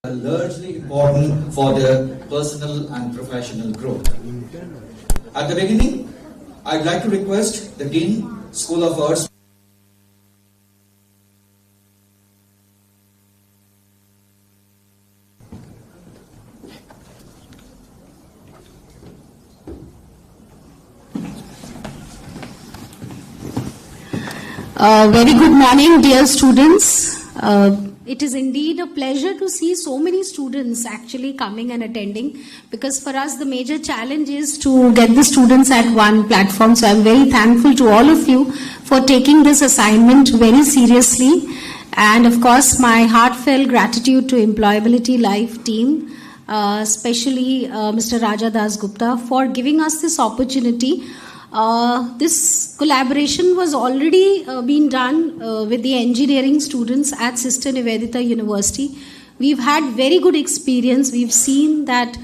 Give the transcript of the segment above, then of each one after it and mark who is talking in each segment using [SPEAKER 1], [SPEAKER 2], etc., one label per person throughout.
[SPEAKER 1] are largely important for their personal and professional growth. At the beginning, I'd like to request the Dean, School of Arts,
[SPEAKER 2] Very good morning, dear students. It is indeed a pleasure to see so many students actually coming and attending, because for us the major challenge is to get the students at one platform. So I'm very thankful to all of you for taking this assignment very seriously, and of course my heartfelt gratitude to Employability.LIFE team, especially Mr. Raja Das Gupta, for giving us this opportunity. This collaboration was already been done with the engineering students at Sister Nivedita University. We've had very good experience. We've seen that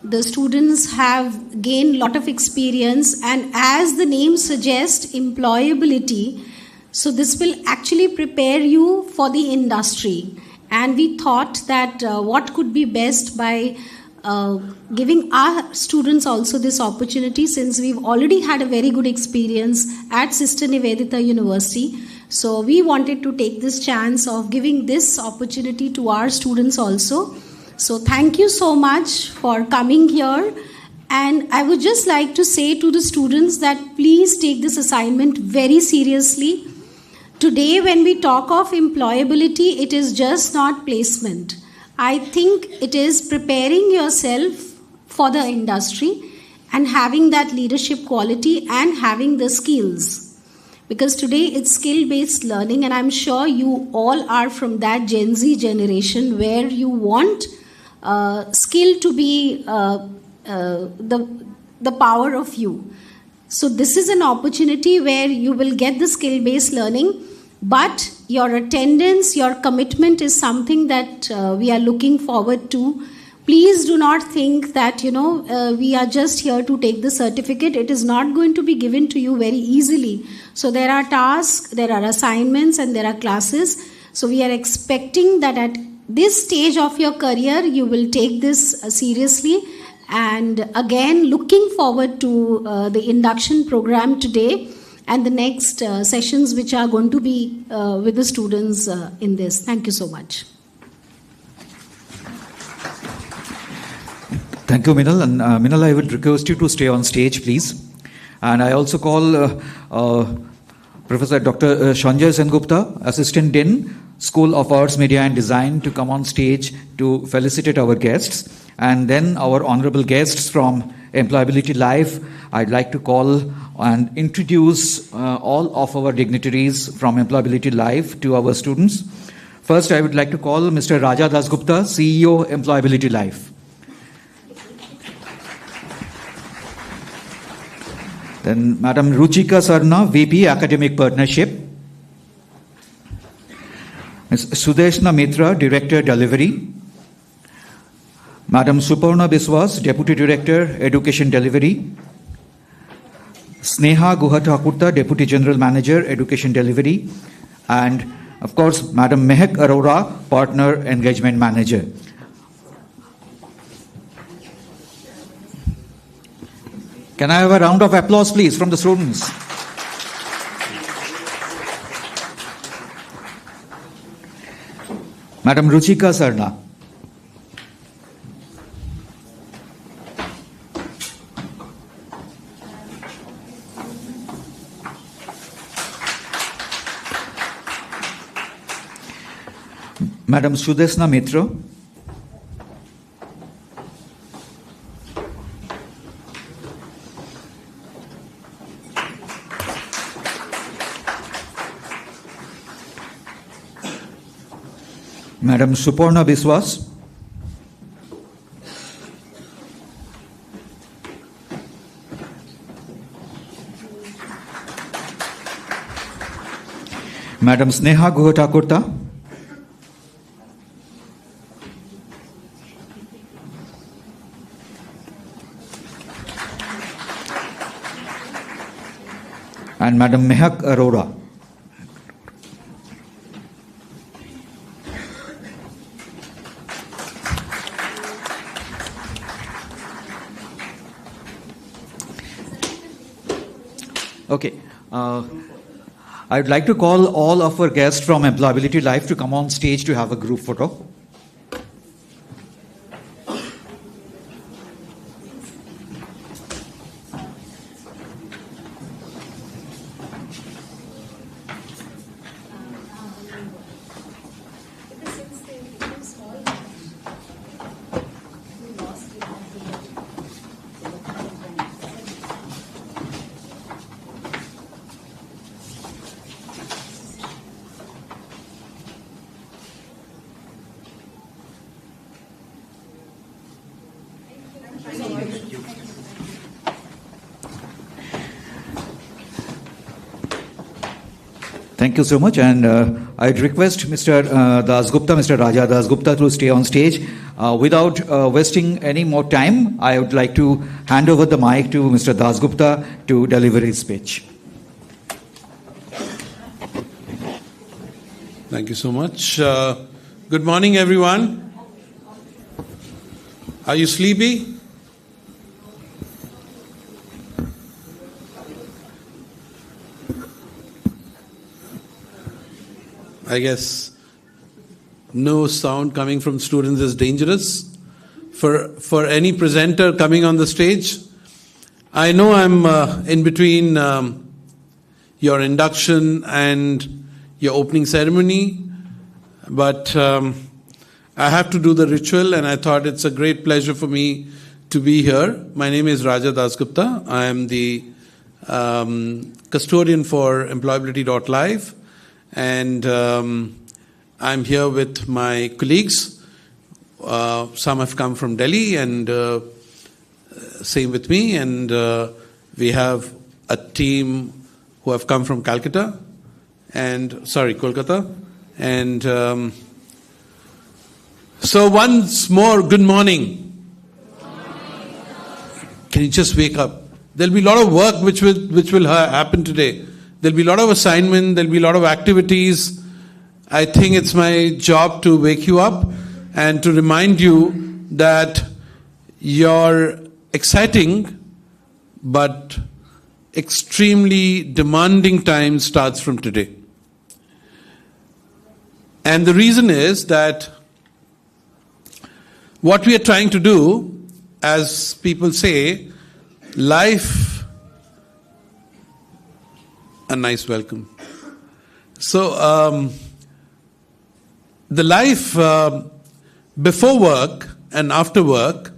[SPEAKER 2] the students have gained a lot of experience, and as the name suggests, employability, so this will actually prepare you for the industry. And we thought that what could be best by giving our students also this opportunity, since we've already had a very good experience at Sister Nivedita University. So we wanted to take this chance of giving this opportunity to our students also. So thank you so much for coming here. And I would just like to say to the students that please take this assignment very seriously. Today when we talk of employability, it is just not placement. I think it is preparing yourself for the industry and having that leadership quality and having the skills. Because today it's skill-based learning, and I'm sure you all are from that Gen Z generation where you want skill to be the power of you. So this is an opportunity where you will get the skill-based learning, but your attendance, your commitment is something that we are looking forward to. Please do not think that, we are just here to take the certificate. It is not going to be given to you very easily. So there are tasks, there are assignments, and there are classes. So we are expecting that at this stage of your career, you will take this seriously. And again, looking forward to the induction program today and the next sessions which are going to be with the students in this. Thank you so much.
[SPEAKER 3] Thank you, Minal. And Minal, I would request you to stay on stage, please. And I also call Professor Dr. Sanjay Sengupta, Assistant Dean, School of Arts, Media and Design, to come on stage to felicitate our guests. And then our honorable guests from Employability.LIFE, I'd like to call and introduce all of our dignitaries from Employability.LIFE to our students. First, I would like to call Mr. Raja Das Gupta, CEO, Employability.LIFE. Then Madam Ruchika Sarna, VP, Academic Partnership. Ms. Sudeshna Mitra, Director, Delivery. Madam Suparna Biswas, Deputy Director, Education Delivery. Sneha Guha-Thakurta, Deputy General Manager, Education Delivery. And, of course, Madam Mehak Arora, Partner Engagement Manager. Can I have a round of applause, please, from the students? Madam Ruchika Sarna. Madam Sudeshna Mitra. Madam Suparna Biswas. Madam Sneha Guha-Thakurta. And Madam Mehak Arora. Okay. I'd like to call all of our guests from Employability.LIFE to come on stage to have a group photo. Thank you so much, and I'd request Mr. Dasgupta, Mr. Raja Dasgupta, to stay on stage. Without wasting any more time, I would like to hand over the mic to Mr. Dasgupta to deliver his speech.
[SPEAKER 4] Thank you so much. Good morning, everyone. Are you sleepy? I guess no sound coming from students is dangerous. For any presenter coming on the stage, I know I'm in between your induction and your opening ceremony, but I have to do the ritual, and I thought it's a great pleasure for me to be here. My name is Raja Dasgupta. I am the custodian for Employability.LIFE. And I'm here with my colleagues. Some have come from Delhi, and same with me. And we have a team who have come from Kolkata. And so once more, good morning. Can you just wake up? There'll be a lot of work which will happen today. There'll be a lot of assignment, there'll be a lot of activities. I think it's my job to wake you up and to remind you that your exciting but extremely demanding time starts from today. And the reason is that what we are trying to do, as people say, life. A nice welcome. So, the life before work and after work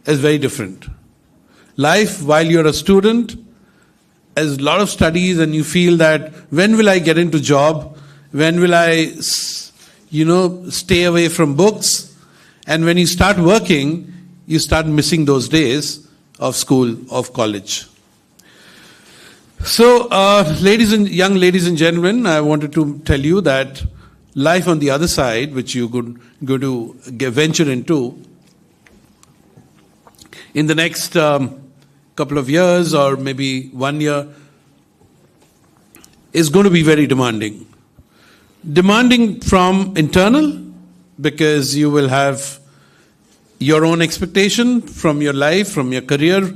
[SPEAKER 4] is very different. Life while you're a student is a lot of studies, and you feel that when will I get into job? When will I, stay away from books? And when you start working, you start missing those days of school, of college. So, young ladies and gentlemen, I wanted to tell you that life on the other side, which you could go to venture into in the next couple of years or maybe 1 year, is going to be very demanding. Demanding from internal, because you will have your own expectation from your life, from your career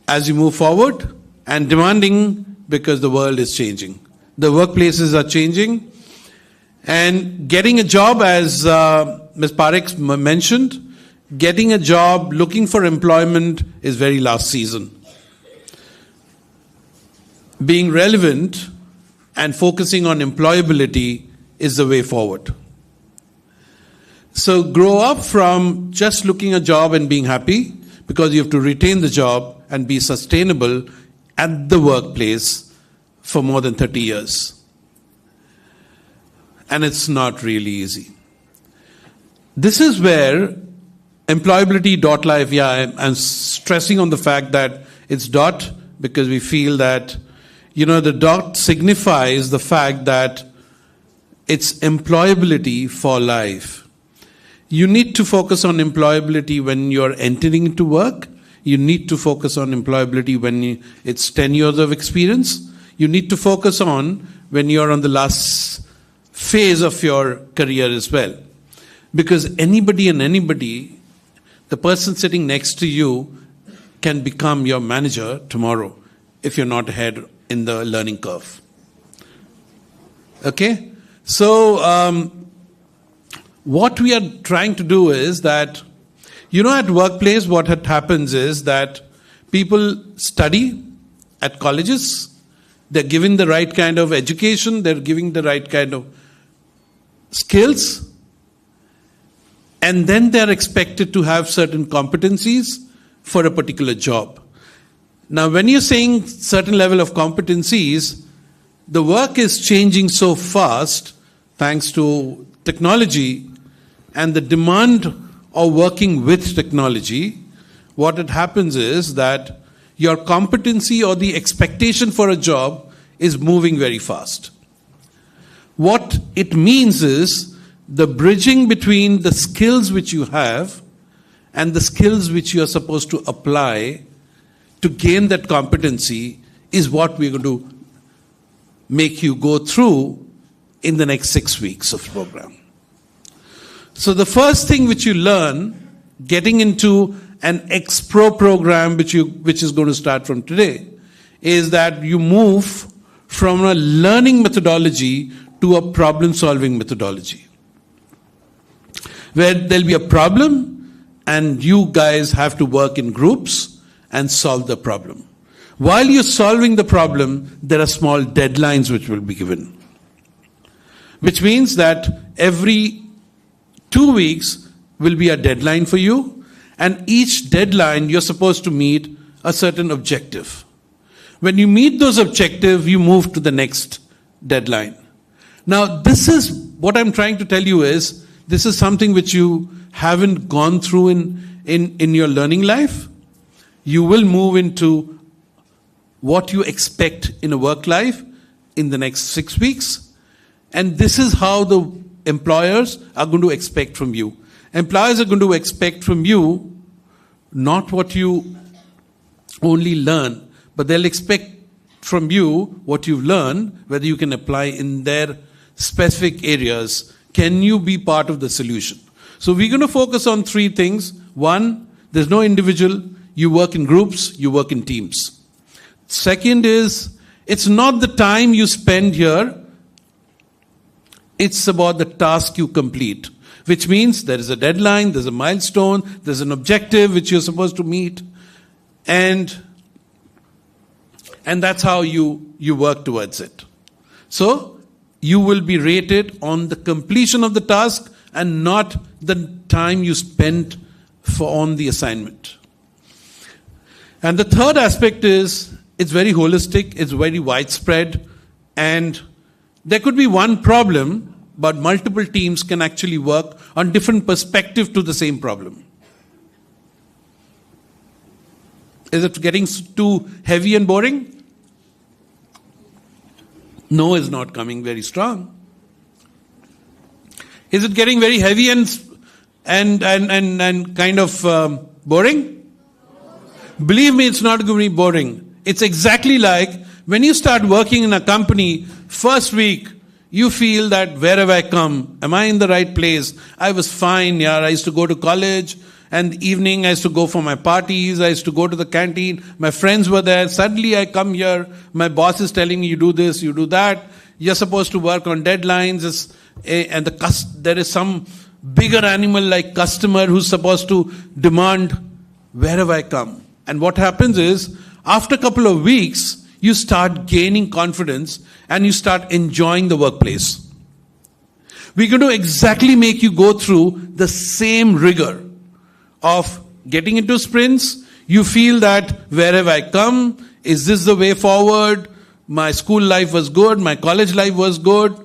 [SPEAKER 4] as you move forward. And demanding because the world is changing. The workplaces are changing. And getting a job, as Ms. Parekh mentioned, getting a job, looking for employment is very last season. Being relevant and focusing on employability is the way forward. So grow up from just looking a job and being happy, because you have to retain the job and be sustainable at the workplace for more than 30 years. And it's not really easy. This is where Employability.LIFE, I'm stressing on the fact that it's dot, because we feel that, the dot signifies the fact that it's employability for life. You need to focus on employability when you're entering into work. You need to focus on employability when it's 10 years of experience. You need to focus on when you're on the last phase of your career as well. Because anybody, the person sitting next to you can become your manager tomorrow. if you're not ahead in the learning curve. Okay? So, what we are trying to do is that, at workplace, what happens is that people study at colleges, they're given the right kind of education, they're giving the right kind of skills, and then they're expected to have certain competencies for a particular job. Now, when you're saying certain level of competencies, the work is changing so fast, thanks to technology, and the demand of working with technology, what it happens is that your competency or the expectation for a job is moving very fast. What it means is the bridging between the skills which you have and the skills which you are supposed to apply to gain that competency is what we're going to make you go through in the next 6 weeks of the program. So the first thing which you learn getting into an Ex-Pro program which is going to start from today is that you move from a learning methodology to a problem-solving methodology, where there'll be a problem and you guys have to work in groups and solve the problem. While you're solving the problem, there are small deadlines which will be given, which means that every 2 weeks will be a deadline for you, and each deadline you're supposed to meet a certain objective. When you meet those objectives, you move to the next deadline. Now, this is what I'm trying to tell you is, this is something which you haven't gone through in your learning life. You will move into what you expect in a work life in the next 6 weeks. And this is how the employers are going to expect from you. Employers are going to expect from you not what you only learn, but they'll expect from you what you've learned, whether you can apply in their specific areas. Can you be part of the solution? So we're going to focus on 3 things. 1, there's no individual. You work in groups, you work in teams. Second is, it's not the time you spend here, it's about the task you complete. Which means there is a deadline, there's a milestone, there's an objective which you're supposed to meet. And that's how you work towards it. So, you will be rated on the completion of the task and not the time you spent on the assignment. And the third aspect is, it's very holistic, it's very widespread, and there could be one problem, but multiple teams can actually work on different perspectives to the same problem. Is it getting too heavy and boring? No, it's not coming very strong. Is it getting very heavy and kind of boring? Believe me, it's not going to be boring. It's exactly like when you start working in a company, first week, you feel that where have I come? Am I in the right place? I was fine, yeah. I used to go to college, and evening I used to go for my parties. I used to go to the canteen. My friends were there. Suddenly I come here. My boss is telling me, you do this, you do that. You're supposed to work on deadlines. And there is some bigger animal like customer who's supposed to demand, where have I come? And what happens is, after a couple of weeks, you start gaining confidence and you start enjoying the workplace. We're going to exactly make you go through the same rigor of getting into sprints. You feel that, where have I come? Is this the way forward? My school life was good. My college life was good.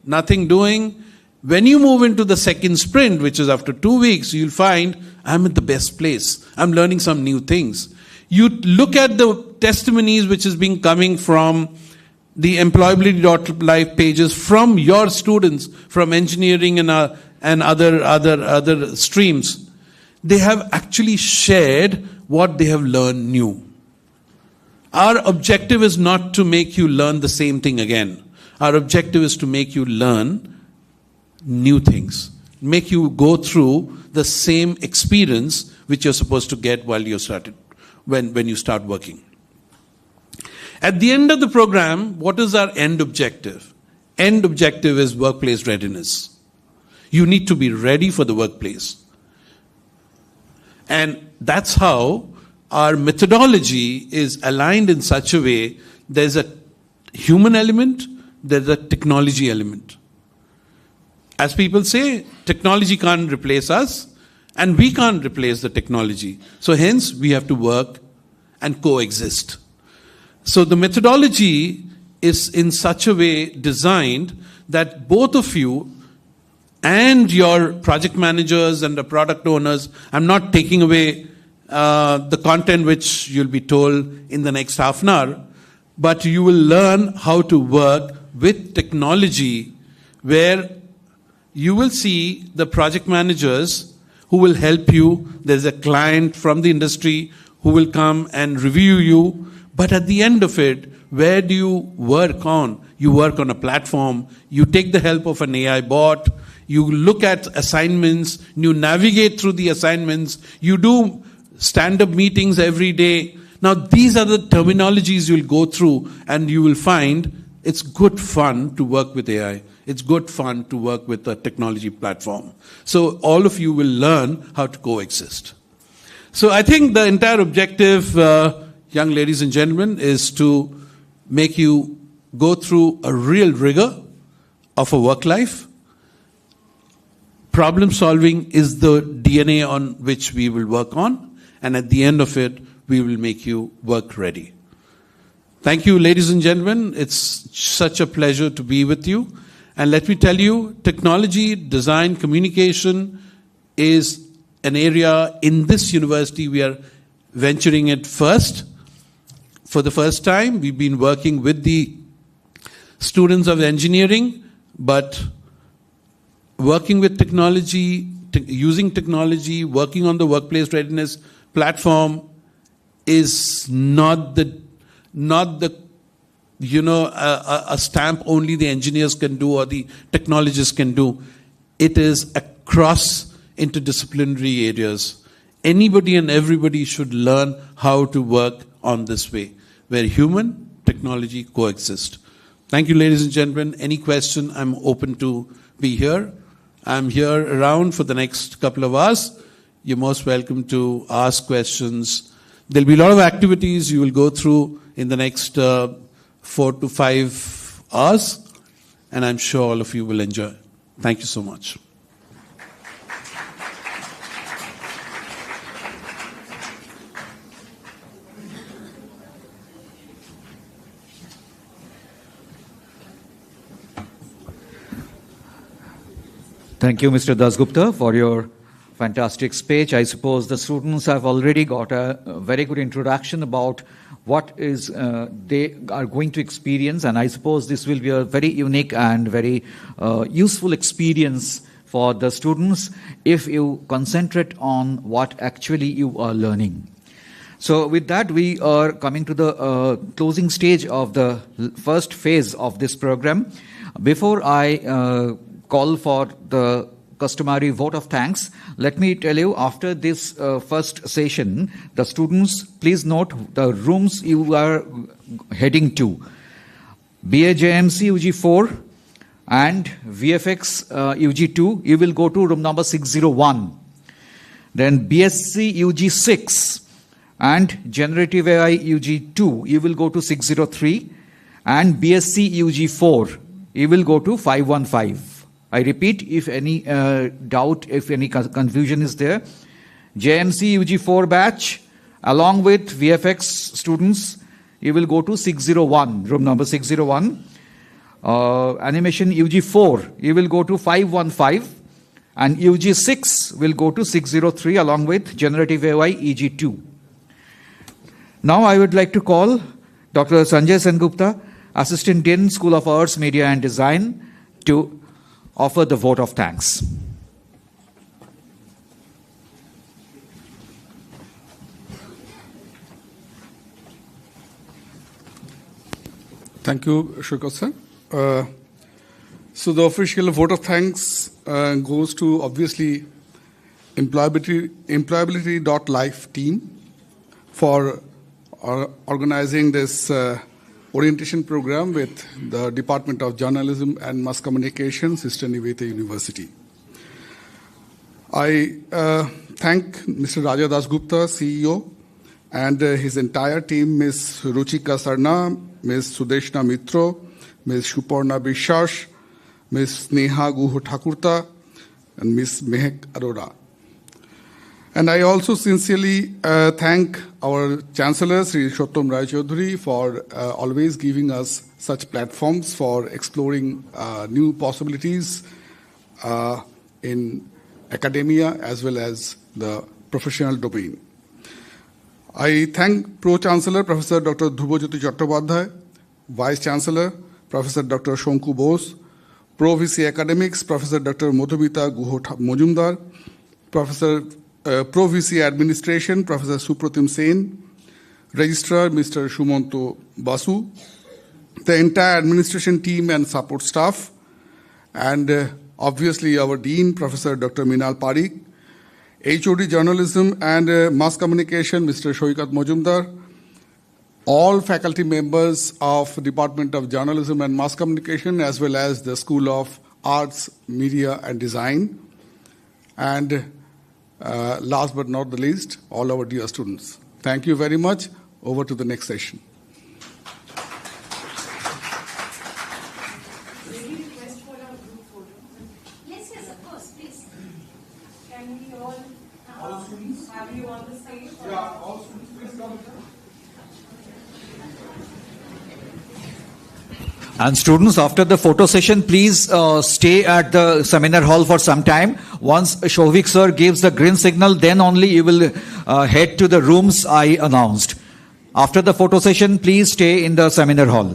[SPEAKER 4] Nothing doing. When you move into the second sprint, which is after 2 weeks, you'll find I'm at the best place. I'm learning some new things. You look at the testimonies which is being coming from the Employability.Life pages from your students, from engineering and other streams. They have actually shared what they have learned new. Our objective is not to make you learn the same thing again. Our objective is to make you learn new things. Make you go through the same experience which you're supposed to get while you started. When you start working. At the end of the program, what is our end objective? End objective is workplace readiness. You need to be ready for the workplace. And that's how our methodology is aligned in such a way. There's a human element, there's a technology element. As people say, technology can't replace us, and we can't replace the technology. So hence, we have to work and coexist. So the methodology is in such a way designed that both of you and your project managers and the product owners, I'm not taking away the content which you'll be told in the next half an hour, but you will learn how to work with technology, where you will see the project managers who will help you. There's a client from the industry who will come and review you. But at the end of it, where do you work on? You work on a platform. You take the help of an AI bot. You look at assignments. You navigate through the assignments. You do stand-up meetings every day. Now, these are the terminologies you'll go through, and you will find it's good fun to work with AI. It's good fun to work with a technology platform. So all of you will learn how to coexist. So I think the entire objective, young ladies and gentlemen, is to make you go through a real rigor of a work life. Problem solving is the DNA on which we will work on, and at the end of it, we will make you work ready. Thank you, ladies and gentlemen. It's such a pleasure to be with you. And let me tell you, technology, design, communication is an area in this university we are venturing it first. For the first time, we've been working with the students of engineering, but working with technology, using technology, working on the workplace readiness platform is not the a stamp only the engineers can do or the technologists can do. It is across interdisciplinary areas. Anybody and everybody should learn how to work on this way, where human, technology coexist. Thank you, ladies and gentlemen. Any question, I'm open to be here. I'm here around for the next couple of hours. You're most welcome to ask questions. There'll be a lot of activities you will go through in the next 4 to 5 hours, and I'm sure all of you will enjoy. Thank you so much.
[SPEAKER 3] Thank you, Mr. Dasgupta, for your fantastic speech. I suppose the students have already got a very good introduction about what is they are going to experience, and I suppose this will be a very unique and very useful experience for the students if you concentrate on what actually you are learning. So with that, we are coming to the closing stage of the first phase of this program. Before I call for the customary vote of thanks, let me tell you, after this first session, the students, please note the rooms you are heading to. BAJMC UG4 and VFX UG2, you will go to room number 601. Then BSc UG6 and Generative AI UG2, you will go to 603. And BSc UG4, you will go to 515. I repeat, if any doubt, if any confusion is there, JMC UG4 batch, along with VFX students, you will go to 601, room number 601. Animation UG4, you will go to 515. And UG6 will go to 603, along with Generative AI EG2. Now I would like to call Dr. Sanjay Sengupta, Assistant Dean, School of Arts, Media and Design, to offer the vote of thanks.
[SPEAKER 5] Thank you, Shrikant sir. So the official vote of thanks goes to, obviously, Employability.LIFE team for organizing this orientation program with the Department of Journalism and Mass Communication, Sister Nivedita University. I thank Mr. Raja Das Gupta, CEO, and his entire team, Ms. Ruchika Sarna, Ms. Sudeshna Mitro, Ms. Shuparna Bishwash, Ms. Sneha Guho Thakurta, and Ms. Mehak Arora. And I also sincerely thank our Chancellor, Sri Shottam Rai Chaudhuri, for always giving us such platforms for exploring new possibilities in academia as well as the professional domain. I thank Pro-Chancellor, Professor Dr. Dhrubajyoti Chattopadhyay, Vice-Chancellor, Professor Dr. Shonku Bose, Pro-VC Academics, Professor Dr. Madhumita Guho Mojumdar, Professor Pro-VC Administration, Professor Supratim Sen, Registrar, Mr. Shumanto Basu, the entire administration team and support staff, and obviously our Dean, Professor Dr. Minal Parikh, HOD Journalism and Mass Communication, Mr. Shoikat Mojumdar, all faculty members of Department of Journalism and Mass Communication, as well as the School of Arts, Media and Design, and last but not the least, all our dear students. Thank you very much. Over to the next session.
[SPEAKER 2] Yes, of course, please. Can we all have you on the stage?
[SPEAKER 5] Yeah, all students, please come.
[SPEAKER 3] And students, after the photo session, please stay at the seminar hall for some time. Once Shovik sir gives the green signal, then only you will head to the rooms I announced. After the photo session, please stay in the seminar hall.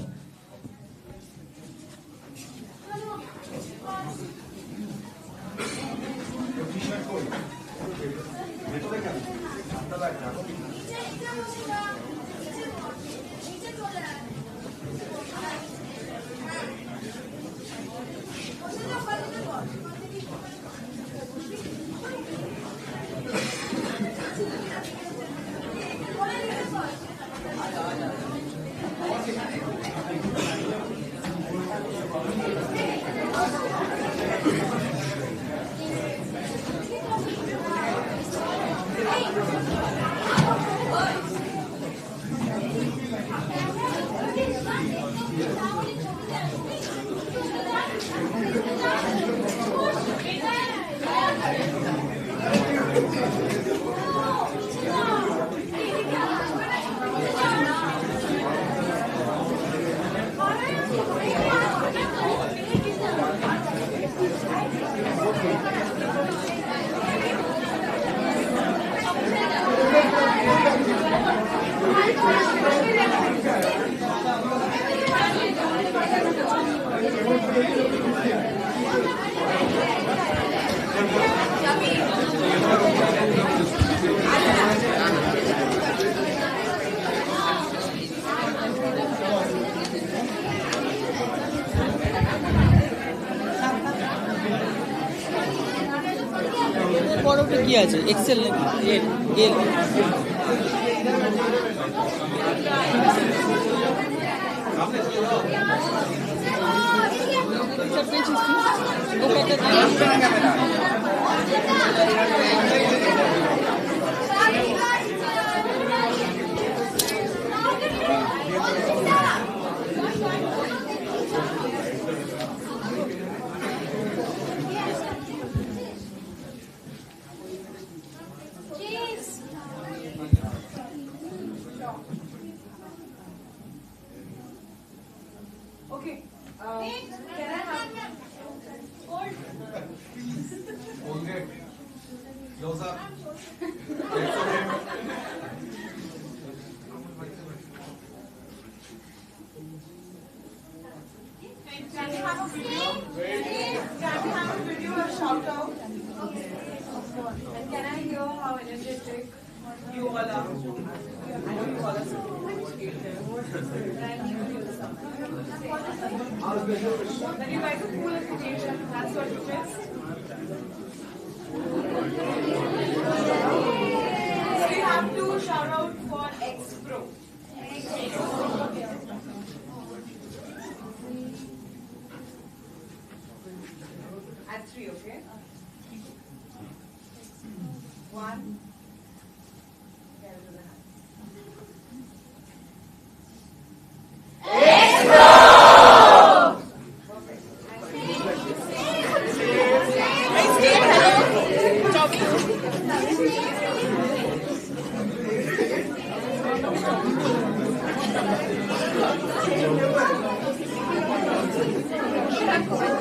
[SPEAKER 6] বড়টা কি আছে Excel নাকি এল
[SPEAKER 7] Okay. Can I have hold?
[SPEAKER 1] Hold it. Close up.
[SPEAKER 7] Can we have a video? Can we have a video or shout out? And can I hear how energetic you all are? I know you all are so educated. But I need to hear something. That you guys are cool education. That's what it is. So you have to shout out for X Pro. One. Perfect.